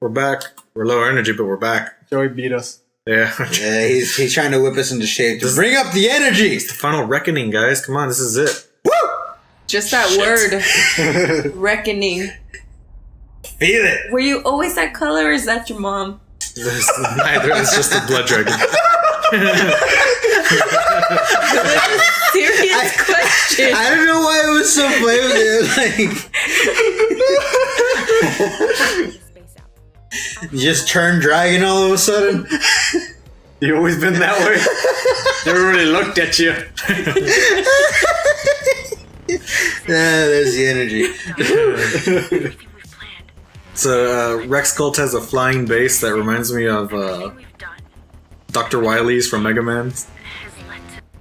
We're back. We're low energy, but we're back. Joey beat us. Yeah. Yeah, he's trying to whip us into shape. Just bring up the energy. It's the final reckoning, guys. Come on, this is it. Woo! Just that word. Reckoning. Feel it. Were you always that color, or is that your mom? Neither. It's just a blood dragon. Serious question. I don't know why it was so funny. Like, you just turned dragon all of a sudden. You always been that way. Never really looked at you. There's the energy. So, Rex Cult has a flying base that reminds me of Dr. Wily's from Mega Man.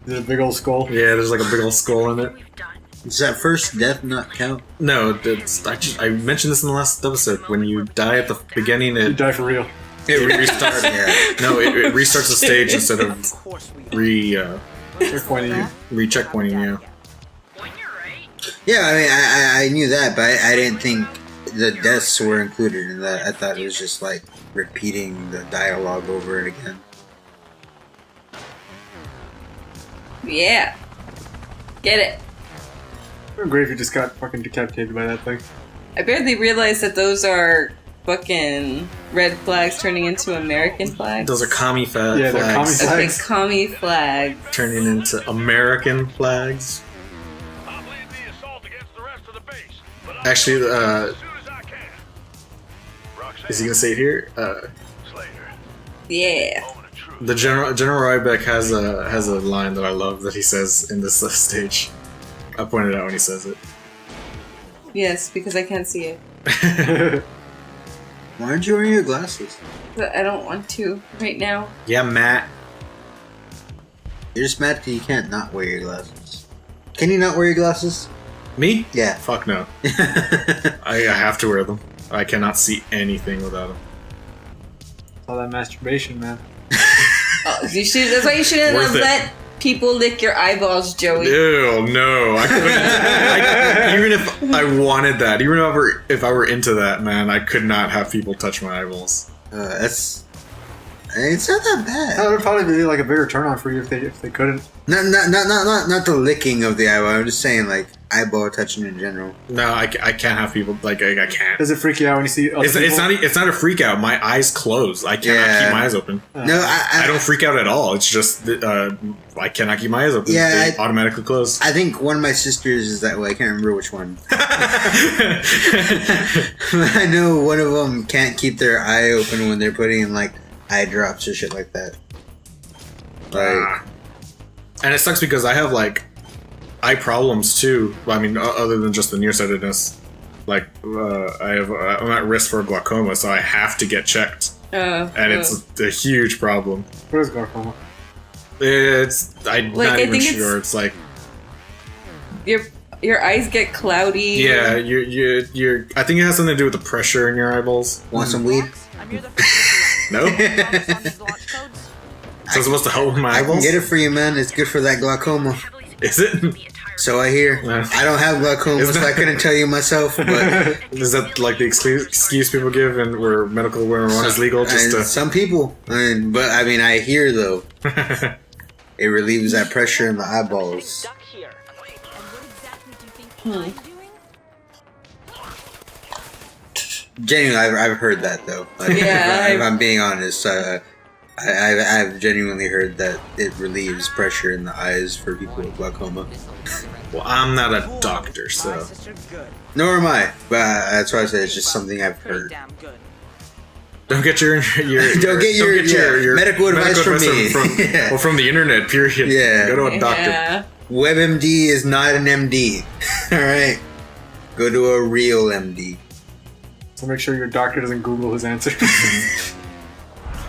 There's a big old skull. Yeah, there's like a big old skull in it. Does that first death not count? No, I mentioned this in the last episode. When you die at the beginning, You it die for real. restarts. Yeah. No, it restarts the stage instead of Checkpointing you. checkpointing you. Yeah, I mean, I knew that, but I didn't think the deaths were included in that. I thought it was just like repeating the dialogue over and again. Yeah. Get it. How great if you just got fucking decapitated by that thing. I barely realized that those are fucking red flags turning into American flags. Those are commie flags. Yeah, they're commie flags. Okay, commie flags. Turning into American flags. Actually, is he gonna say it here? Yeah. The General Ryback has a line that I love that he says in this stage. I pointed out when he says it. Yes, because I can't see it. Why aren't you wearing your glasses? But I don't want to right now. Yeah, Matt. You're just mad because you can't not wear your glasses. Can you not wear your glasses? Me? Yeah. Fuck no. I have to wear them. I cannot see anything without them. All that masturbation, man. Oh, that's why you shouldn't Worth have it. let people lick your eyeballs, Joey. Ew, no. I couldn't. Even if I wanted that, even if I were into that, man, I could not have people touch my eyeballs. It's not that bad. That would probably be like a bigger turn on for you if they couldn't. Not the licking of the eyeball. I'm just saying like eyeball touching in general. No, I can't have people like I can't. Does it freak you out when you see other people? It's not a freak out. My eyes close. I cannot keep my eyes open. No, I don't freak out at all. It's just I cannot keep my eyes open. Yeah, they automatically close. I think one of my sisters is that way. I can't remember which one. I know one of them can't keep their eye open when they're putting in like eye drops or shit like that. Like, and it sucks because I have like eye problems too. I mean, other than just the nearsightedness, like I'm at risk for glaucoma, so I have to get checked, and it's a huge problem. What is glaucoma? I'm not even sure. It's like your eyes get cloudy. Yeah, you're. I think it has something to do with the pressure in your eyeballs. Want some weed? No. So it's supposed to help with my I can eyeballs? get it for you, man. It's good for that glaucoma. Is it? So I hear. Yeah. I don't have glaucoma, so I couldn't tell you myself. But is that like the excuse people give and where medical marijuana is legal? Some people. But I mean, I hear though. It relieves that pressure in the eyeballs. Genuinely, I've heard that though. Like, Yeah, if I'm being honest, I've genuinely heard that it relieves pressure in the eyes for people with glaucoma. Well, I'm not a doctor, so. Nor am I, but that's why I said it's just something I've heard. Don't get your medical advice from me. From the internet, period. Yeah. Go to a doctor. Yeah. WebMD is not an MD. Alright? Go to a real MD. So make sure your doctor doesn't Google his answer.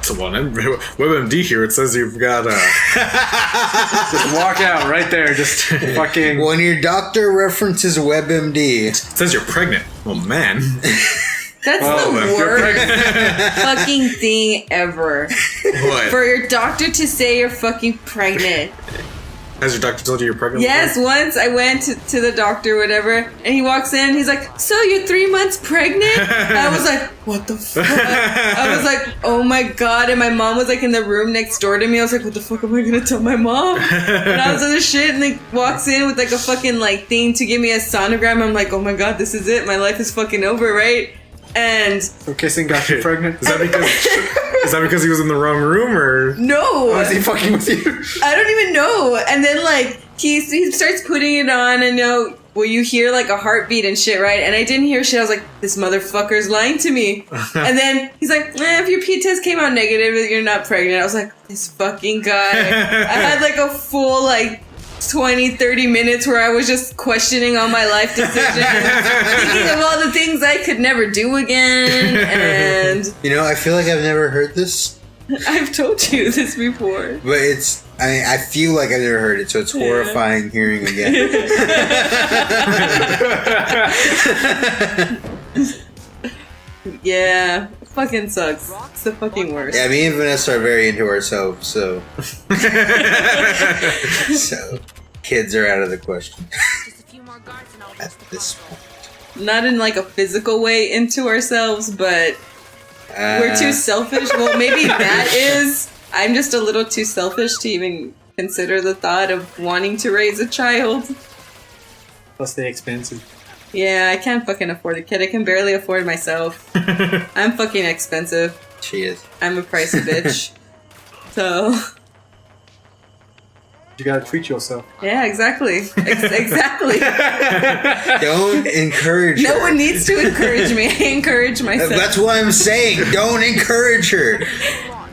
So on WebMD here, it says you've got Just walk out right there. Just fucking. When your doctor references WebMD, it says you're pregnant. Oh man. That's the worst fucking thing ever. What? For your doctor to say you're fucking pregnant. Has your doctor told you you're pregnant? Yes, once I went to the doctor, whatever, and he walks in, he's like, "So you're 3 months pregnant?" And I was like, "What the fuck?" I was like, "Oh my god!" And my mom was like in the room next door to me. I was like, "What the fuck am I gonna tell my mom?" And I was on this shit, and he walks in with like a fucking like thing to give me a sonogram. I'm like, "Oh my god, this is it. My life is fucking over, right?" And So kissing got you pregnant? Is that because he was in the wrong room, or no, Was he fucking with you? I don't even know. And then like he starts putting it on, and well, you hear like a heartbeat and shit, right? And I didn't hear shit. I was like, this motherfucker's lying to me. And then he's like, if your pee test came out negative, you're not pregnant. I was like, this fucking guy. I had like a full like 20-30 minutes where I was just questioning all my life decisions, thinking of all the things I could never do again. And You know, I feel like I've never heard this, I've told you this before. but I feel like I've never heard it, so it's horrifying hearing again. Yeah, it fucking sucks. It's the fucking worst. Yeah, me and Vanessa are very into ourselves, so so kids are out of the question at this point. Not in like a physical way into ourselves, but we're too selfish. Well, maybe that is. I'm just a little too selfish to even consider the thought of wanting to raise a child. Plus they expensive. Yeah, I can't fucking afford a kid. I can barely afford myself. I'm fucking expensive. She is. I'm a pricey bitch. So, You gotta treat yourself. yeah, exactly. Exactly. Don't encourage her. No one needs to encourage me. I encourage myself. That's what I'm saying. Don't encourage her.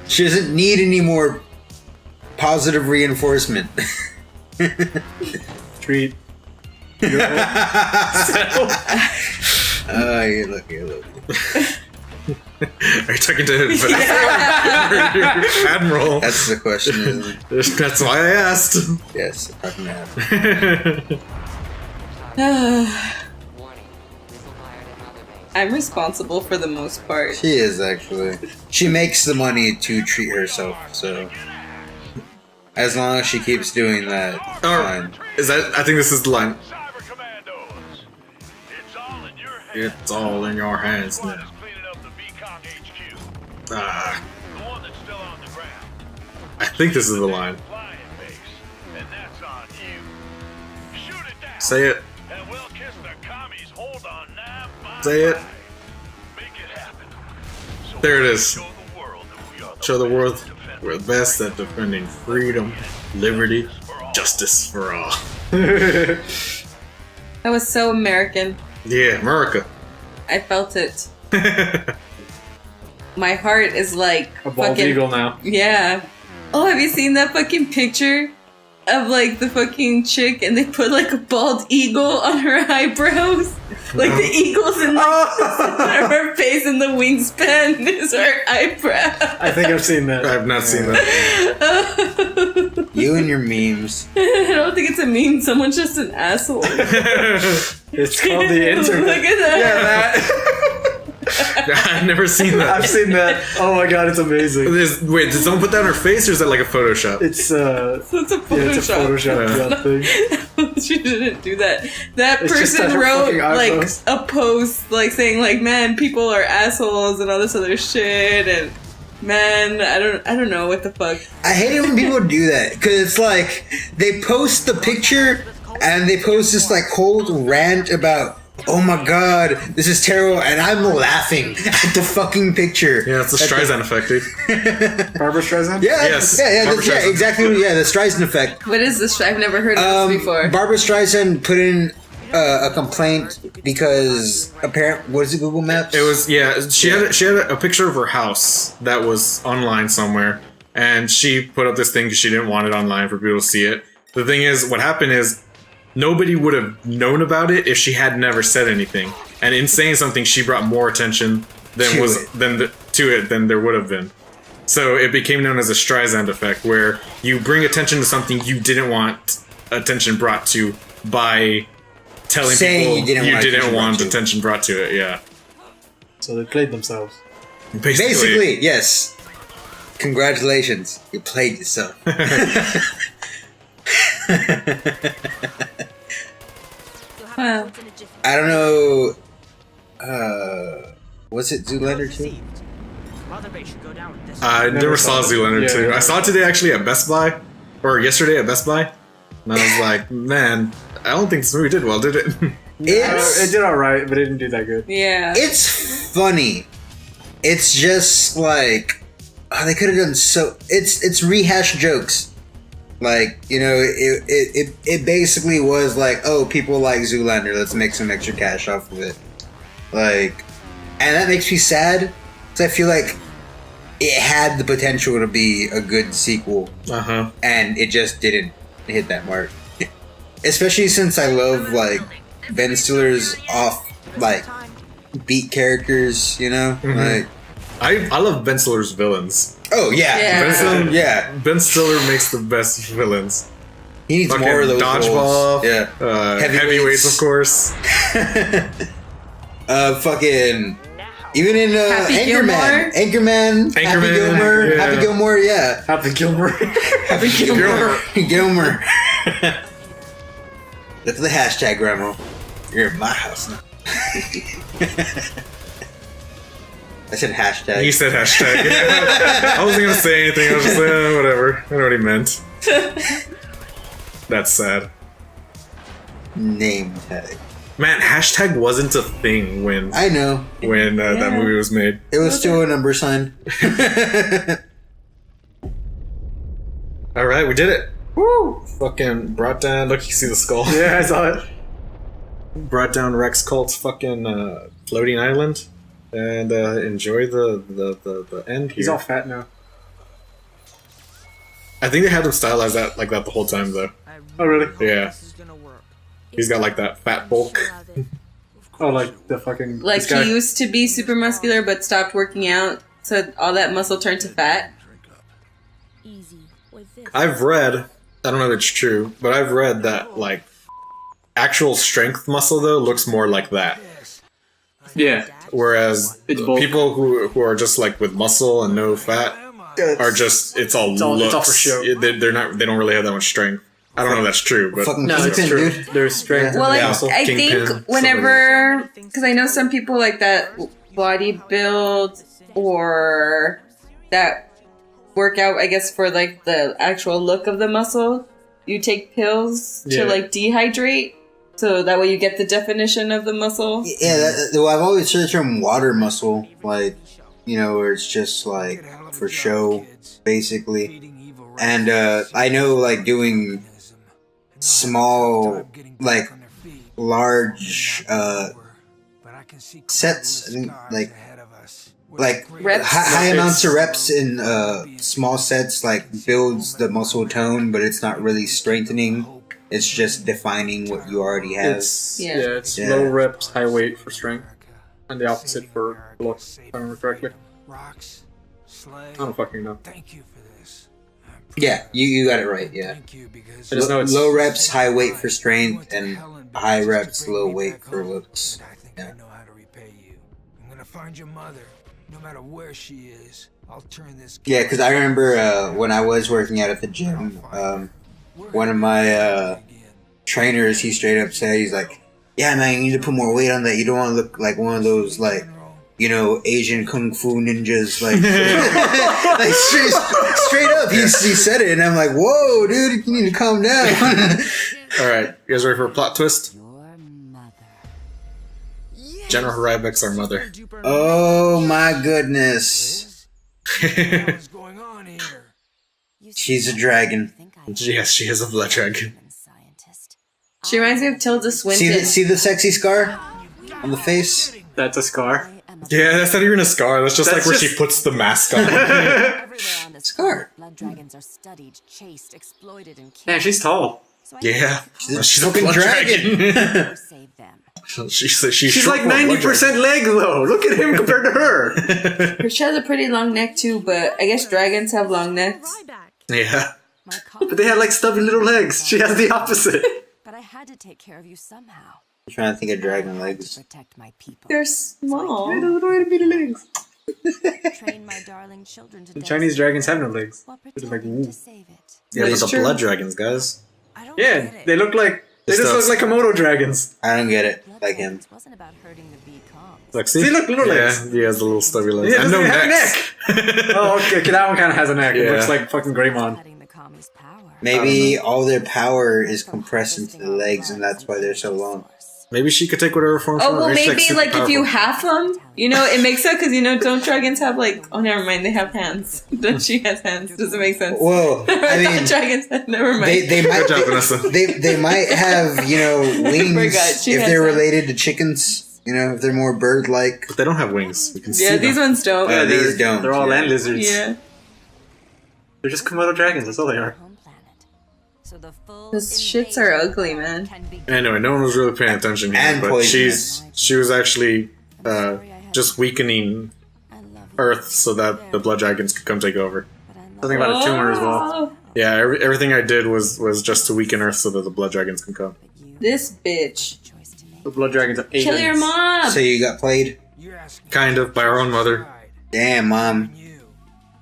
She doesn't need any more positive reinforcement. Treat. Oh, you're lucky. are you talking to Admiral? That's the question, isn't it? That's why I asked. Yes, I can have. I'm responsible for the most part. She is, actually. She makes the money to treat herself, so as long as she keeps doing that, fine. Is that? I think this is the line. Cyber Commandos. It's all in your hands. It's all in your hands One now. is cleaning up the VCOM HQ. Ah, The one that's still on the ground. I think this is the line. Flying base. And that's on you. Shoot it down. Say it. And we'll kiss the commies. Hold on now. Bye. Say it. Make it happen. So There it we is. Show the world that we are the Show the world best defenders. we're the best at defending freedom, liberty, justice for all. That was so American. Yeah, America. I felt it. My heart is like A bald fucking eagle now. yeah. Oh, have you seen that fucking picture of like the fucking chick and they put like a bald eagle on her eyebrows? Like the eagle's in like her face and the wingspan is her eyebrow. I think I've seen that. I have not seen that. You and your memes. I don't think it's a meme. Someone's just an asshole. It's called the internet. Look at that. Yeah, that. I've never seen that. I've seen that. Oh my god, it's amazing. Wait, did someone put that on her face, or is that like a Photoshop? It's So it's a yeah, it's a Photoshop. Photoshop thing. She didn't do that. That It's just person her wrote fucking like eyebrows. a post like saying like, man, people are assholes and all this other shit, and man, I don't know what the fuck. I hate it when people do that, because it's like they post the picture and they post this like whole rant about, oh my god, this is terrible, and I'm laughing at the fucking picture. Yeah, it's the Streisand effect, dude. Barbara Streisand? Yeah, Yes, yeah, Barbra yeah, Streisand. exactly. Yeah, the Streisand effect. What is this? I've never heard of this before. Barbara Streisand put in a complaint because apparently, what is it, Google Maps? It was She had a picture of her house that was online somewhere, and she put up this thing because she didn't want it online for people to see it. The thing is, what happened is nobody would have known about it if she had never said anything. And in saying something, she brought more attention than than there would have been. So it became known as a Streisand effect, where you bring attention to something you didn't want attention brought to by telling Saying people you didn't want attention attention brought to it. Yeah, So they played themselves. Basically, yes. Congratulations, you played yourself. Wow. I don't know. Was it Zoolander 2? I never saw Zoolander 2. I saw it today actually at Best Buy, or yesterday at Best Buy, and I was like, man, I don't think this movie did well, did it? It did alright, but it didn't do that good. Yeah. It's funny. It's just like they could have done so. It's rehashed jokes. Like, you know, it basically was like, oh, people like Zoolander, let's make some extra cash off of it. Like, and that makes me sad because I feel like it had the potential to be a good sequel, and it just didn't hit that mark. Especially since I love like Ben Stiller's off like beat characters, you know, like I love Ben Stiller's villains. oh yeah, Ben Stiller makes the best villains. He needs Fucking more of those Dodgeball. roles. Yeah, Heavyweights, of course. Fucking even in Happy Anchorman, Happy Gilmore, yeah. Happy Gilmore, yeah, Happy Gilmore. Happy Gilmore, Gilmore. That's the hashtag, Grandma. You're in my house now. I said hashtag. You said hashtag. Yeah. I wasn't gonna say anything. I was just like, whatever. I know what he meant. That's sad. Name tag. Man, hashtag wasn't a thing when I know. that movie was made. It was still a number sign. All right, we did it. Woo! Fucking brought down. Look, you see the skull. Yeah, I saw it. Brought down Rex Cult's fucking floating island, and enjoy the end here. He's all fat now. I think they had him stylized that like that the whole time though. Oh, really? Yeah. He's got like that fat bulk. Oh, like the fucking... Like this guy. he used to be super muscular but stopped working out, so all that muscle turned to fat. I've read, I don't know if it's true, but I've read that like actual strength muscle though looks more like that. Yeah. Whereas It's both. people who are just like with muscle and no fat are just it's all looks. it's all for show. They're not. They don't really have that much strength. I don't know if that's true, but Fucking No, it's Kingpin, true. dude. There's strength. Well, Yeah, like, also I Kingpin, think whenever, because I know some people like that body build or that workout, I guess for like the actual look of the muscle, you take pills Yeah. to like dehydrate, so that way you get the definition of the muscle. Yeah, well, I've always heard the term water muscle, like, you know, where it's just like for show, basically. And I know, like, doing small, like, large sets, I think, like Reps? high amounts of reps in small sets, like, builds the muscle tone, but it's not really strengthening. It's just defining what you already have. It's, Yeah. it's Yeah. low reps, high weight for strength. And the opposite for look, if I remember correctly. I don't fucking know. Yeah, you got it right, yeah. I just know it's Low reps, high weight for strength, and high reps, low weight for looks. Yeah. Find your mother, no matter where she is. I'll turn this. Yeah, because I remember when I was working out at the gym, one of my trainers, he straight up said, he's like, yeah, man, you need to put more weight on that. You don't want to look like one of those, like, you know, Asian kung fu ninjas, like, like straight up. He said it, and I'm like, whoa, dude, you need to calm down. all right, you guys ready for a plot twist? General Ryback's our mother. Oh my goodness, What's going on here? she's a dragon. Yes, she is a blood dragon. She reminds me of Tilda Swinton. See the sexy scar on the face? that's a scar. Yeah, that's not even a scar. That's just That's like where just- she puts the mask on. Scar. Blood dragons are studied, chased, exploited, and killed. Man, she's tall. Yeah, she's a fucking blood dragon. dragon. Save them. she's She's short like for a blood 90% leg though. Look at him compared to her. She has a pretty long neck too, but I guess dragons have long necks. dragon. Yeah. My call, But they have like stubby little legs. She has the opposite. but I had to take care of you somehow. I'm trying to think of dragon To legs. protect my people. They're small. Train my darling children to The death Chinese dragons have no legs. while They're just like, pretending ooh. to save it. Yeah, but It's the true. blood dragons, guys. I don't Yeah, they look like they This just look does. like Komodo dragons. I don't get it. Like him. Wasn't about hurting the bee calms. Like, see? See, look, little yeah, legs. he has the little stubby legs. Yeah, and doesn't no even have a necks. Oh, okay, that one kind of has a neck. It Yeah. looks like fucking Greymon. Cutting the commies' power. Maybe all their power is compressed into the legs, and that's why they're so long. Maybe she could take whatever form she Oh wants. well, Maybe she's, maybe super like if you powerful. half them, it makes sense because don't dragons have like? Oh, never mind, they have hands. She has hands. Does it make sense? Whoa, I thought mean, dragons had. Never mind. they might Good job, Vanessa. they might have wings Forgot, she if has they're that. related to chickens. If they're more bird-like. But they don't have wings. We can see yeah, these them. ones don't. Yeah, these don't. They're all land lizards. Yeah. They're just Komodo dragons. That's all they are. Home planet. So the full Those shits are invasion ugly, man. can begin. Anyway, no one was really paying attention here, And but poisonous. she was actually just weakening I love you, Earth so that the blood dragons could come take over. but I love Something about a tumor as well. Oh, Yeah, everything I did was just to weaken Earth so that the blood dragons can come. you. this bitch. Choice to make. The blood dragons are aliens. Kill your mom. So you got played? You're asking Kind of, by our own mother. Damn, Mom. you.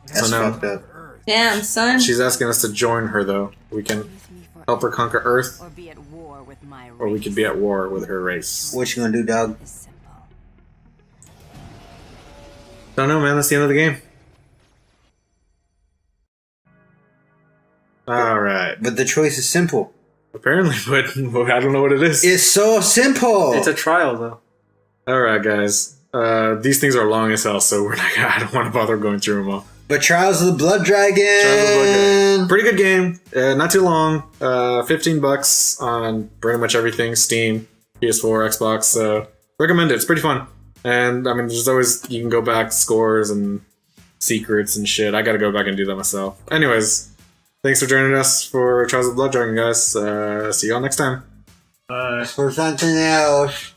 That's So no. fucked up. Earth. Damn, son. She's asking us to join her, though. We can With me for help her conquer Earth, or be at war with my or we could be at war with her race. What you gonna do, dog? is simple. Don't know, man. That's the end of the game. All right. But the choice is simple. Apparently, but I don't know what it is. It's so simple. It's a trial, though. All right, guys. These things are long as hell, so I don't want to bother going through them all. But Trials of the Blood Dragon. Trials of the Blood Dragon. Pretty good game. Not too long. $15 on pretty much everything. Steam, PS4, Xbox. So recommend it. It's pretty fun. And I mean, there's always you can go back scores and secrets and shit. I got to go back and do that myself. Anyways, thanks for joining us for Trials of the Blood Dragon, guys. See y'all next time. For something else.